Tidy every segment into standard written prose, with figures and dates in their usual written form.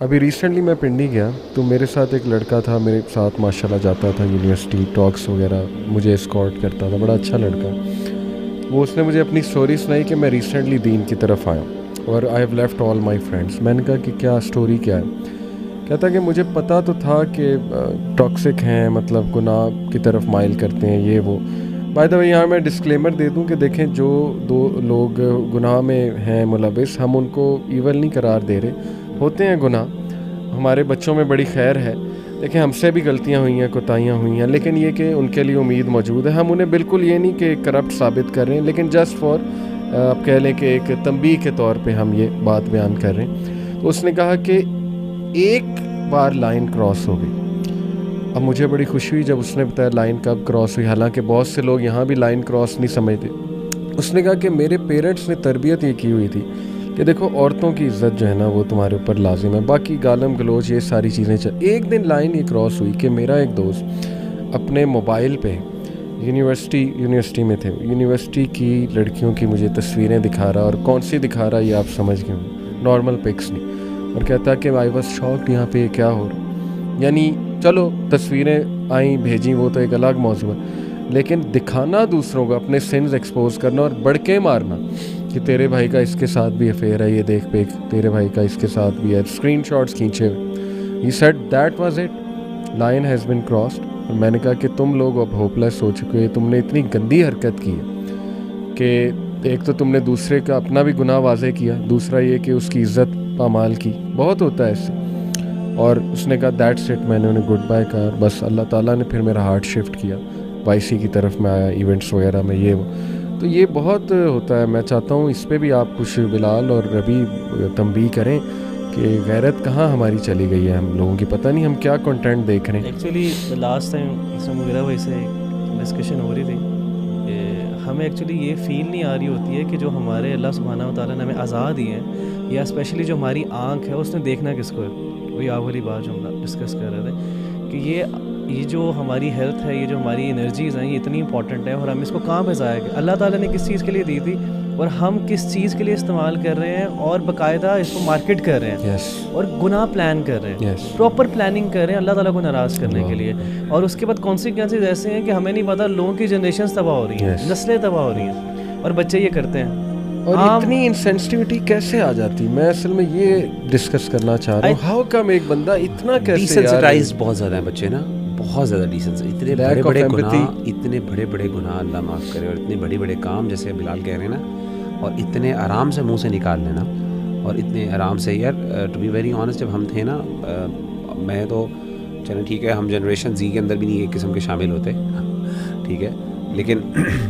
ابھی ریسنٹلی میں پنڈی گیا تو میرے ساتھ ایک لڑکا تھا، میرے ساتھ ماشاءاللہ جاتا تھا یونیورسٹی ٹاکس وغیرہ، مجھے اسکارٹ کرتا تھا، بڑا اچھا لڑکا. وہ اس نے مجھے اپنی اسٹوری سنائی کہ میں ریسنٹلی دین کی طرف آیا اور I have left all my friends. میں نے کہا کہ کیا اسٹوری کیا ہے؟ کہتا کہ مجھے پتہ تو تھا کہ ٹاکسک ہیں، مطلب گناہ کی طرف مائل کرتے ہیں یہ وہ. بائی دا وے یہاں میں ڈسکلیمر دے دوں کہ دیکھیں، جو دو لوگ گناہ میں ہیں ملوث، ہم ان کو ایول نہیں قرار دے رہے. ہوتے ہیں گناہ، ہمارے بچوں میں بڑی خیر ہے. دیکھیں ہم سے بھی غلطیاں ہوئی ہیں، کوتاہیاں ہوئی ہیں، لیکن یہ کہ ان کے لیے امید موجود ہے. ہم انہیں بالکل یہ نہیں کہ کرپٹ ثابت کر رہے ہیں، لیکن جسٹ فار آپ کہہ لیں کہ ایک تنبیہ کے طور پہ ہم یہ بات بیان کر رہے ہیں. تو اس نے کہا کہ ایک بار لائن کراس ہو گئی. اب مجھے بڑی خوشی ہوئی جب اس نے بتایا لائن کب کراس ہوئی، حالانکہ بہت سے لوگ یہاں بھی لائن کراس نہیں سمجھتے. اس نے کہا کہ میرے پیرنٹس نے تربیت یہ کی ہوئی تھی کہ دیکھو عورتوں کی عزت جو ہے نا وہ تمہارے اوپر لازم ہے، باقی گالم گلوچ یہ ساری چیزیں ایک دن لائن یہ کراس ہوئی کہ میرا ایک دوست اپنے موبائل پہ یونیورسٹی میں تھے، یونیورسٹی کی لڑکیوں کی مجھے تصویریں دکھا رہا، اور کون سی دکھا رہا یہ آپ سمجھ گئے ہوں، نارمل پکس نہیں. اور کہتا کہ آئی واز شاکڈ، یہاں پہ کیا ہو رہا. یعنی چلو تصویریں آئیں بھیجیں وہ تو ایک الگ موضوع ہے، لیکن دکھانا دوسروں کو، اپنے سنز ایکسپوز کرنا اور بڑکے مارنا کہ تیرے بھائی کا اس کے ساتھ بھی افیئر ہے، یہ دیکھ پہ تیرے بھائی کا اس کے ساتھ بھی ہے، اسکرین شاٹس کھینچے ہوئے. He said that was it, line has been crossed. اور میں نے کہا کہ تم لوگ اب ہوپ لیس ہو چکے ہو، تم نے اتنی گندی حرکت کی ہے کہ ایک تو تم نے دوسرے کا اپنا بھی گناہ واضح کیا، دوسرا یہ کہ اس کی عزت پامال کی. بہت ہوتا ہے اس سے. اور اس نے کہا دیٹس اٹ، میں نے انہیں گڈ بائی کہا. بس اللہ تعالیٰ نے پھر میرا ہارٹ شفٹ کیا، وائی سی کی طرف میں آیا، ایونٹس وغیرہ میں یہ وہ. تو یہ بہت ہوتا ہے. میں چاہتا ہوں اس پہ بھی آپ کچھ بلال اور ربی تنبیہ کریں کہ غیرت کہاں ہماری چلی گئی ہے. ہم لوگوں کی پتہ نہیں ہم کیا کنٹینٹ دیکھ رہے ہیں. ایکچولی لاسٹ ٹائم اس میں میرا ویسے ایک ڈسکشن ہو رہی تھی کہ ہمیں ایکچولی یہ فیل نہیں آ رہی ہوتی ہے کہ جو ہمارے اللہ سبحانہ و تعالیٰ نے ہمیں آزاد ہی ہیں، یا اسپیشلی جو ہماری آنکھ ہے اس نے دیکھنا کس کو ہے. وہی آپ والی بات جو ہم ڈسکس کر رہے تھے کہ یہ جو ہماری ہیلتھ ہے، یہ جو ہماری انرجیز ہیں، یہ اتنی امپورٹنٹ ہے، اور ہم اس کو کہاں پہ ضائع کریں. اللہ تعالیٰ نے کس چیز کے لیے دی تھی اور ہم کس چیز کے لیے استعمال کر رہے ہیں، اور باقاعدہ اس کو مارکیٹ کر رہے ہیں. اور گناہ پلان کر رہے ہیں، پراپر پلاننگ کر رہے ہیں اللہ تعالیٰ کو ناراض کرنے کے لیے. اور اس کے بعد کانسیکوینسز ایسے ہیں کہ ہمیں نہیں پتہ، لوگوں کی جنریشنز تباہ ہو رہی ہیں، نسلیں تباہ ہو رہی ہیں، اور بچے یہ کرتے ہیں. اور اتنی انسینسٹیوٹی کیسے آ جاتی؟ میں اصل میں یہ ڈسکس کرنا چاہ رہا ہوں، ہاؤ کم ایک بندہ اتنا کیسے ڈیسنسٹائزڈ بہت زیادہ ہیں بچے نا، بہت زیادہ ڈیسنس، اتنے بڑے بڑے گناہ، اتنے بڑے بڑے گناہ اللہ معاف کرے، اور اتنے بڑے بڑے کام جیسے بلال کہہ رہے ہیں نا، اور اتنے آرام سے منہ سے نکال لینا، اور اتنے آرام سے. یار ٹو بی ویری آنیسٹ، جب ہم تھے نا، میں تو چلیں ٹھیک ہے ہم جنریشن زی کے اندر بھی نہیں ایک قسم کے شامل ہوتے، ٹھیک ہے، لیکن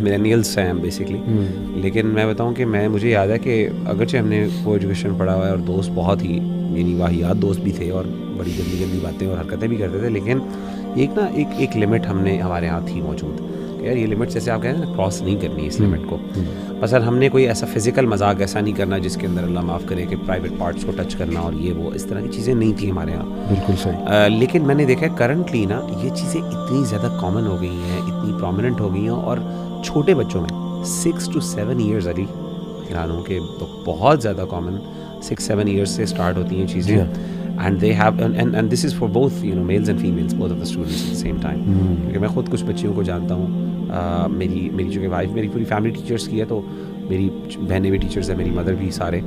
ملینیلس ہیں ہم بیسکلی. لیکن میں بتاؤں کہ مجھے یاد ہے کہ اگرچہ ہم نے کو ایجوکیشن پڑھا ہوا ہے، اور دوست بہت ہی یعنی واحد دوست بھی تھے، اور بڑی گندی گندی باتیں اور حرکتیں بھی کرتے تھے، لیکن ایک لمٹ ہم نے ہمارے ہاں تھی موجود کہ یار یہ لمٹ جیسے آپ کہتے ہیں نا کراس نہیں کرنی اس لمٹ کو. مثلا ہم نے کوئی ایسا فزیکل مذاق ایسا نہیں کرنا جس کے اندر اللہ معاف کرے کہ پرائیویٹ پارٹس کو ٹچ کرنا اور یہ وہ، اس طرح کی چیزیں نہیں تھیں ہمارے یہاں. بالکل صحیح. لیکن میں نے دیکھا ہے کرنٹلی نا یہ چیزیں اتنی زیادہ کامن ہو گئی ہیں، اتنی پرومیننٹ ہو گئی ہیں، اور چھوٹے بچوں میں 6 to 7 ایئرز علی خیال ہوں کہ بہت زیادہ کامن، 6-7 ایئرز سے اسٹارٹ ہوتی ہیں چیزیں. And they have and this is for both males and females, both of the students at the same time. کیونکہ میں خود کچھ بچیوں کو جانتا ہوں، میری چونکہ وائف میری پوری فیملی ٹیچرس کی ہے، تو میری بہنیں بھی ٹیچرس ہیں، میری مدر بھی، سارے.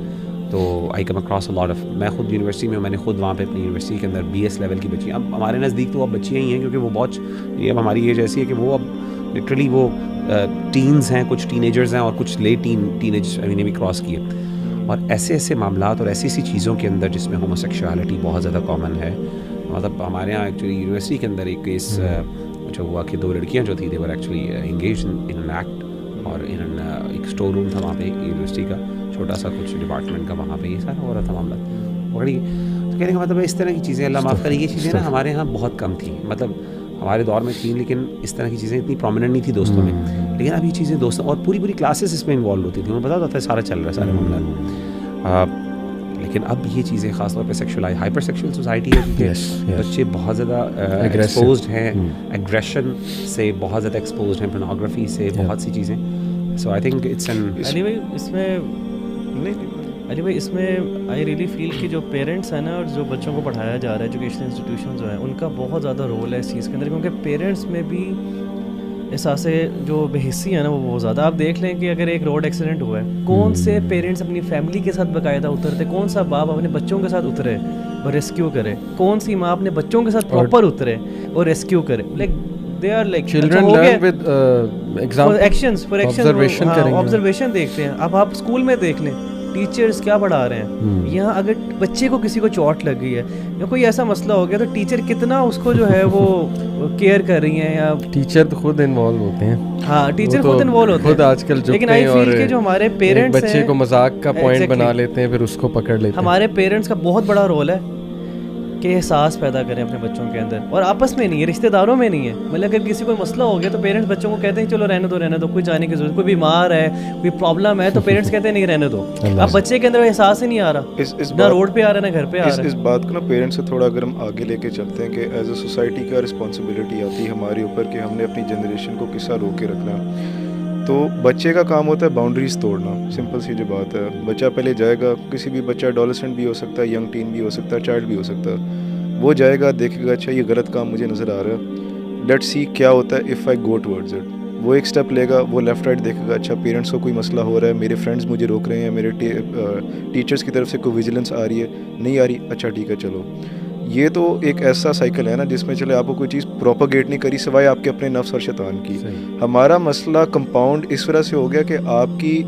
تو آئی come across a lot of, میں خود یونیورسٹی میں ہوں، میں نے خود وہاں پہ اپنی یونیورسٹی کے اندر BS لیول کی بچیاں، اب ہمارے نزدیک تو اب بچیاں ہی ہیں کیونکہ وہ بہت اب ہماری ایج ایسی ہے کہ وہ اب لٹرلی وہ ٹینز ہیں، کچھ ٹین ایجرز ہیں، اور کچھ لیٹ ٹین ایج نے بھی کراس کیے. اور ایسے معاملات اور ایسی چیزوں کے اندر جس میں ہوموسیکشوالٹی بہت زیادہ کامن ہے. مطلب ہمارے یہاں ایکچولی یونیورسٹی کے اندر ایک کیس جو ہوا کہ 2 لڑکیاں جو تھیں they were actually engaged in an act, اور ایک اسٹور روم تھا وہاں پہ یونیورسٹی کا چھوٹا سا کچھ ڈپارٹمنٹ کا، وہاں پہ یہ سارا ہو رہا تھا معاملہ پکڑی. تو کہنے کا مطلب ہے اس طرح کی چیزیں اللہ معاف کرے، یہ چیزیں نا ہمارے یہاں بہت کم تھیں، مطلب ہمارے دور میں تھیں، لیکن اس طرح کی چیزیں اتنی پرومیننٹ نہیں تھی دوستوں میں. لیکن اب یہ چیزیں دوستوں اور پوری کلاسز اس میں انوالو ہوتی تھیں، انہیں پتا ہوتا ہے سارا چل رہا ہے سارے معاملات. لیکن اب یہ چیزیں خاص طور پہ سیکشولائی ہائپر سیکشول سوسائٹی ہے، کیونکہ بچے بہت زیادہ ایکسپوزڈ ہیں، ایگریشن سے بہت زیادہ ایکسپوزڈ ہیں، پورنوگرافی سے بہت سی چیزیں. So I think it's an anyway اس میں علی بھائی اس میں آئی ریئلی فیل کہ جو پیرنٹس ہیں نا اور جو بچوں کو پڑھایا جا رہا ہے ایجوکیشنل انسٹیٹیوشن جو ہیں ان کا بہت زیادہ رول ہے اس چیز کے اندر, کیونکہ پیرنٹس میں بھی احساس جو بے حسی ہے نا وہ بہت زیادہ. آپ دیکھ لیں کہ اگر ایک روڈ ایکسیڈنٹ ہوا ہے, کون سے پیرنٹس اپنی فیملی کے ساتھ باقاعدہ اترتے, کون سا باپ اپنے بچوں کے ساتھ اترے اور ریسکیو کرے, کون سی ماں اپنے بچوں کے ساتھ پراپر اترے اور ریسکیو کرے. Like they are like children learn with example, actions for observation کریں گے. آبزرویشن دیکھتے ہیں. اب آپ اسکول میں دیکھ لیں ٹیچرز کیا پڑھا رہے ہیں. یہاں اگر بچے کو کسی کو چوٹ لگ گئی ہے یا کوئی ایسا مسئلہ ہو گیا تو ٹیچر کتنا اس کو جو ہے وہ کیئر کر رہی ہیں, یا ٹیچر تو خود انوالو ہوتے ہیں. ہاں ٹیچر خود انوالو ہوتے ہیں خود آج کل. لیکن آئی فیل کہ جو ہمارے پیرنٹس بچے کو مذاق کا پوائنٹ بنا لیتے ہیں پھر اس کو پکڑ لیتے ہیں. ہمارے پیرنٹس کا بہت بڑا رول ہے کہ احساس پیدا کریں اپنے بچوں کے اندر, اور آپس میں نہیں ہے, رشتہ داروں میں نہیں ہے. مطلب اگر کسی کوئی مسئلہ ہو گیا تو پیرنٹس بچوں کو کہتے ہیں چلو رہنے دو, کوئی جانے کی ضرورت, کوئی بیمار ہے, کوئی پرابلم ہے تو پیرنٹس کہتے ہیں نہیں رہنے دو. اب بچے کے اندر احساس ہی نہیں آ رہا, نہ روڈ پہ آ رہا ہے نہ گھر پہ آ رہا ہے. اس بات کو نا پیرنٹس سے تھوڑا اگر ہم آگے لے کے چلتے ہیں کہ ایز اے سوسائٹی کا رسپانسبلٹی آتی ہے ہمارے اوپر کہ ہم نے اپنی جنریشن کو کس طرح روک کے رکھنا. تو بچے کا کام ہوتا ہے باؤنڈریز توڑنا. سمپل سی جو بات ہے, بچہ پہلے جائے گا, کسی بھی بچہ ایڈولسنٹ بھی ہو سکتا ہے, ینگ ٹین بھی ہو سکتا ہے, چائلڈ بھی ہو سکتا ہے, وہ جائے گا دیکھے گا اچھا یہ غلط کام مجھے نظر آ رہا ہے, لیٹ سی کیا ہوتا ہے if I go towards it. وہ ایک اسٹیپ لے گا, وہ لیفٹ رائٹ دیکھے گا, اچھا پیرنٹس کو کوئی مسئلہ ہو رہا ہے, میرے فرینڈس مجھے روک رہے ہیں, میرے ٹیچرس کی طرف سے کوئی ویجیلنس آ رہی ہے, نہیں آ رہی, اچھا ٹھیک ہے چلو. یہ تو ایک ایسا سائیکل ہے نا جس میں چلے آپ کو کوئی چیز پروپاگیٹ نہیں کری سوائے آپ کے اپنے نفس اور شیطان کی. ہمارا مسئلہ کمپاؤنڈ اس طرح سے ہو گیا کہ آپ کی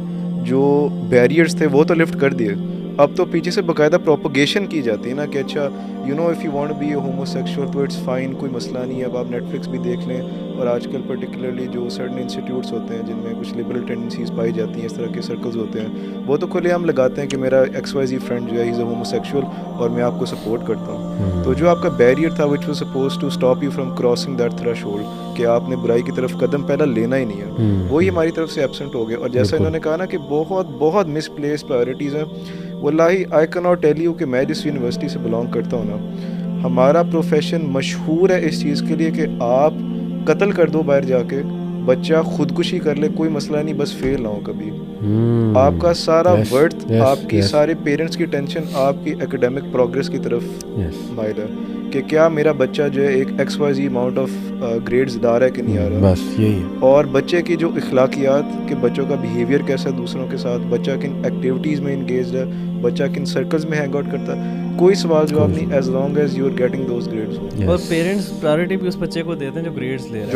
جو بیریئرس تھے وہ تو لفٹ کر دیے, اب تو پیچھے سے باقاعدہ پروپوگیشن کی جاتی ہے نا کہ اچھا you know if you want be a homosexual تو اٹس فائن, کوئی مسئلہ نہیں ہے. اب آپ نیٹ فلکس بھی دیکھ لیں, اور آج کل پرٹیکولرلی جو سرٹن انسٹیٹیوٹس ہوتے ہیں جن میں کچھ لبرل ٹینڈنسیز پائی جاتی ہیں, اس طرح کے سرکلز ہوتے ہیں, وہ تو کھلے عام لگاتے ہیں کہ میرا ایکس وائی زی فرینڈ جو ہے ہی از اے ہومو سیکشول اور میں آپ کو سپورٹ کرتا ہوں. تو جو آپ کا بیریئر تھا which was suppose to stop you from crossing that threshold کہ آپ نے برائی کی طرف قدم پہلا لینا ہی نہیں ہے, وہی ہماری طرف سے ایبسنٹ ہو گیا. اور جیسا انہوں نے کہا نا کہ بہت مس پلیس پرائرٹیز ہیں. واللہ I can not tell you کہ میں جس یونیورسٹی سے بلانگ کرتا ہوں نا, ہمارا پروفیشن مشہور ہے اس چیز کے لیے کہ آپ قتل کر دو باہر جا کے, بچہ خودکشی کر لے, کوئی مسئلہ نہیں, بس فیل نہ ہو کبھی. آپ کا سارا ورتھ, آپ کی سارے پیرنٹس کی ٹینشن آپ کی ایکیڈیمک پروگریس کی طرف مائل ہے کہ کیا میرا بچہ جو ہے ایک X Y Z amount of grades لا رہا ہے کہ نہیں آ رہا. بس یہی ہے. اور بچے کی جو اخلاقیات کہ بچوں کا بیہیویئر کیسا ہے دوسروں کے ساتھ, بچہ کن ایکٹیویٹیز میں انگیجڈ ہے, بچہ کن سرکلز میں ہینگ آؤٹ کرتا ہے, کوئی سوال جواب نہیں as long as you are getting those grades. اور پیرنٹس پرائرٹی بھی اس بچے کو دیتے ہیں جو گریڈز لے رہے ہیں.